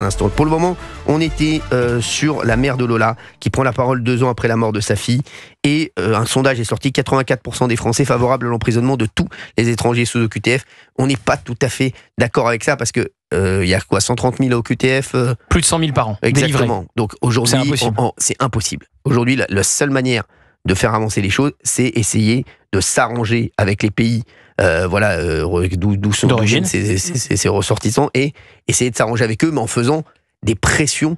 instant. Pour le moment, on était sur la mère de Lola, qui prend la parole 2 ans après la mort de sa fille. Et un sondage est sorti, 84% des Français favorables à l'emprisonnement de tous les étrangers sous OQTF. On n'est pas tout à fait d'accord avec ça, parce que il y a quoi, 130 000 OQTF Plus de 100 000 par an. Exactement. Délivrés. Donc aujourd'hui, c'est impossible. Aujourd'hui, la seule manière de faire avancer les choses, c'est essayer de s'arranger avec les pays d'où sont d'origine ces ressortissants, et essayer de s'arranger avec eux, mais en faisant des pressions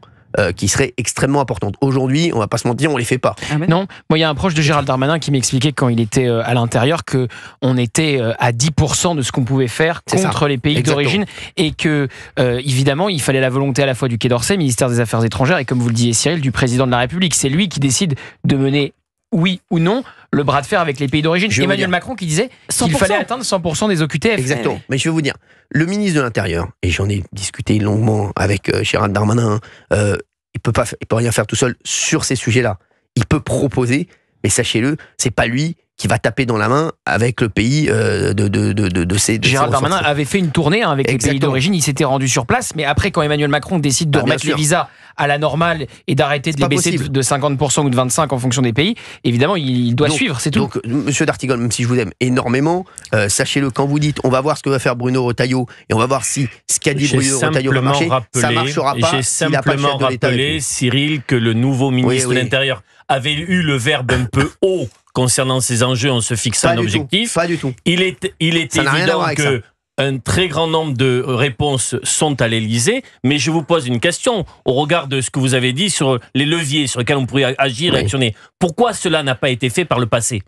qui seraient extrêmement importantes. Aujourd'hui, on va pas se mentir, on les fait pas. Non, moi il y a un proche de Gérald Darmanin qui m'expliquait quand il était à l'intérieur que on était à 10% de ce qu'on pouvait faire contre les pays d'origine, et que évidemment il fallait la volonté à la fois du Quai d'Orsay, ministère des Affaires étrangères, et comme vous le disiez Cyril, du président de la République. C'est lui qui décide de mener, oui ou non, le bras de fer avec les pays d'origine. Emmanuel Macron qui disait qu'il fallait atteindre 100% des OQTF. Exactement. Mais je vais vous dire, le ministre de l'Intérieur, et j'en ai discuté longuement avec Gérald Darmanin, il peut rien faire tout seul sur ces sujets-là. Il peut proposer, mais sachez-le, c'est pas lui qui va taper dans la main avec le pays de ces... Gérald Darmanin avait fait une tournée avec les pays d'origine, il s'était rendu sur place, mais après, quand Emmanuel Macron décide de remettre les visas à la normale et d'arrêter de les baisser de 50% ou de 25% en fonction des pays, évidemment, il doit suivre, c'est tout. Donc, monsieur d'Artigol, même si je vous aime énormément, sachez-le, quand vous dites on va voir ce que va faire Bruno Retailleau, et on va voir si ce qu'a dit Bruno Retailleau va marcher, ça marchera pas. J'ai simplement rappelé, Cyril, que le nouveau ministre de l'Intérieur avait eu le verbe un peu haut concernant ces enjeux en se fixant un objectif. Pas du tout. Il est évident que un très grand nombre de réponses sont à l'Élysée, mais je vous pose une question au regard de ce que vous avez dit sur les leviers sur lesquels on pourrait agir et actionner. Pourquoi cela n'a pas été fait par le passé?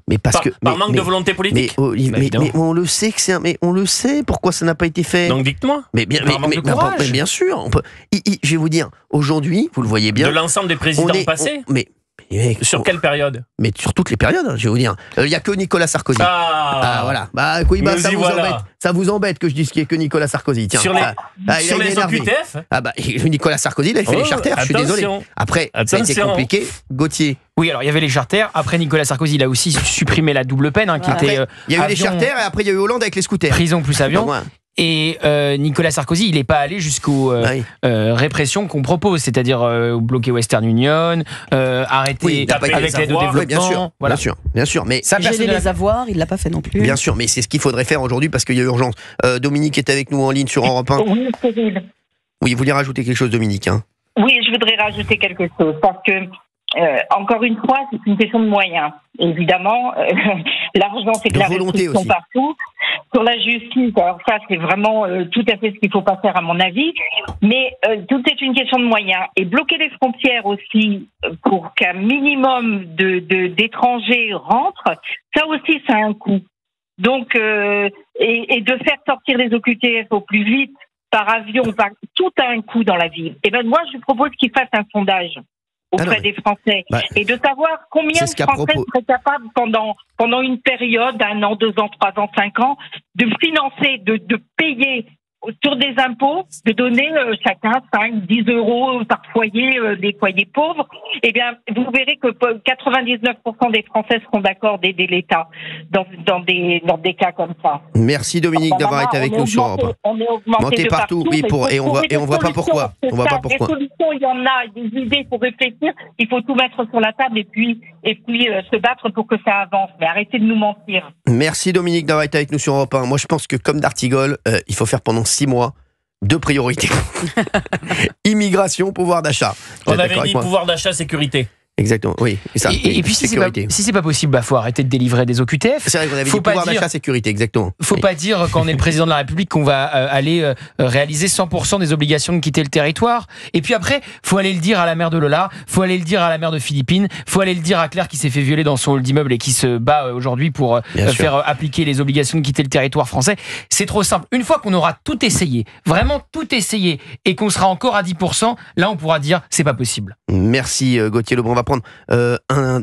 Par manque de volonté politique. Mais on le sait que c'est mais on le sait pourquoi ça n'a pas été fait. Donc dites-moi. Mais bien sûr. Je vais vous dire, aujourd'hui, vous le voyez bien. De l'ensemble des présidents passés. Sur quelle période? Mais sur toutes les périodes, je vais vous dire. Il n'y a que Nicolas Sarkozy. Voilà. Ça vous embête que je dise qu'il n'y a que Nicolas Sarkozy. Tiens, sur les OQTF. Nicolas Sarkozy, il a fait les charters, je suis désolé. Après, ça a été compliqué. Gauthier. Oui, alors il y avait les charters. Après, Nicolas Sarkozy, il a aussi supprimé la double peine, qui était. Il y a eu les charters, et après, il y a eu Hollande avec les scooters. Prison plus avion. Et Nicolas Sarkozy, il n'est pas allé jusqu'aux répressions qu'on propose, c'est-à-dire bloquer Western Union, arrêter avec l'aide au développement. Bien sûr. Mais geler les avoirs, il ne l'a pas fait non plus. Bien sûr, mais c'est ce qu'il faudrait faire aujourd'hui parce qu'il y a urgence. Dominique est avec nous en ligne sur Europe 1. Oui, Cyril. Oui, vous voulez rajouter quelque chose, Dominique, hein? Oui, je voudrais rajouter quelque chose parce que encore une fois, c'est une question de moyens. Évidemment, l'argent, c'est de la restriction partout. Sur la justice, alors ça, c'est vraiment tout à fait ce qu'il ne faut pas faire à mon avis. Mais tout est une question de moyens. Et bloquer les frontières aussi pour qu'un minimum d'étrangers rentrent, ça aussi, ça a un coût. Donc, et de faire sortir les OQTF au plus vite par avion, tout a un coût dans la vie. Et ben moi, je propose qu'ils fassent un sondage auprès des Français, et de savoir combien de Français seraient capables pendant une période, 1 an, 2 ans, 3 ans, 5 ans, de financer, de payer sur des impôts, de donner chacun 5, 10 euros par foyer, des foyers pauvres. Eh bien, vous verrez que 99% des Français seront d'accord d'aider l'État dans des cas comme ça. Merci Dominique d'avoir été avec nous sur Europe. On est augmenté de partout, et on voit pas pourquoi. Des solutions, il y en a, des idées pour réfléchir. Il faut tout mettre sur la table et puis se battre pour que ça avance. Mais arrêtez de nous mentir. Merci Dominique d'avoir été avec nous sur Europe 1. Moi, je pense que comme d'Artigol, il faut faire pendant 6 mois 2 priorités. Immigration, pouvoir d'achat. On avait dit pouvoir d'achat, sécurité. Exactement, oui. Et puis si c'est pas possible, faut arrêter de délivrer des OQTF. C'est vrai qu'on avait dit pouvoir d'achat, sécurité, exactement. Faut pas dire quand on est le président de la République qu'on va aller réaliser 100% des obligations de quitter le territoire. Et puis après, faut aller le dire à la mère de Lola, faut aller le dire à la mère de Philippines, faut aller le dire à Claire qui s'est fait violer dans son hall d'immeuble et qui se bat aujourd'hui pour faire appliquer les obligations de quitter le territoire français. C'est trop simple. Une fois qu'on aura tout essayé, vraiment tout essayé, et qu'on sera encore à 10%, là on pourra dire c'est pas possible. Merci Gauthier Lebron. On va prendre un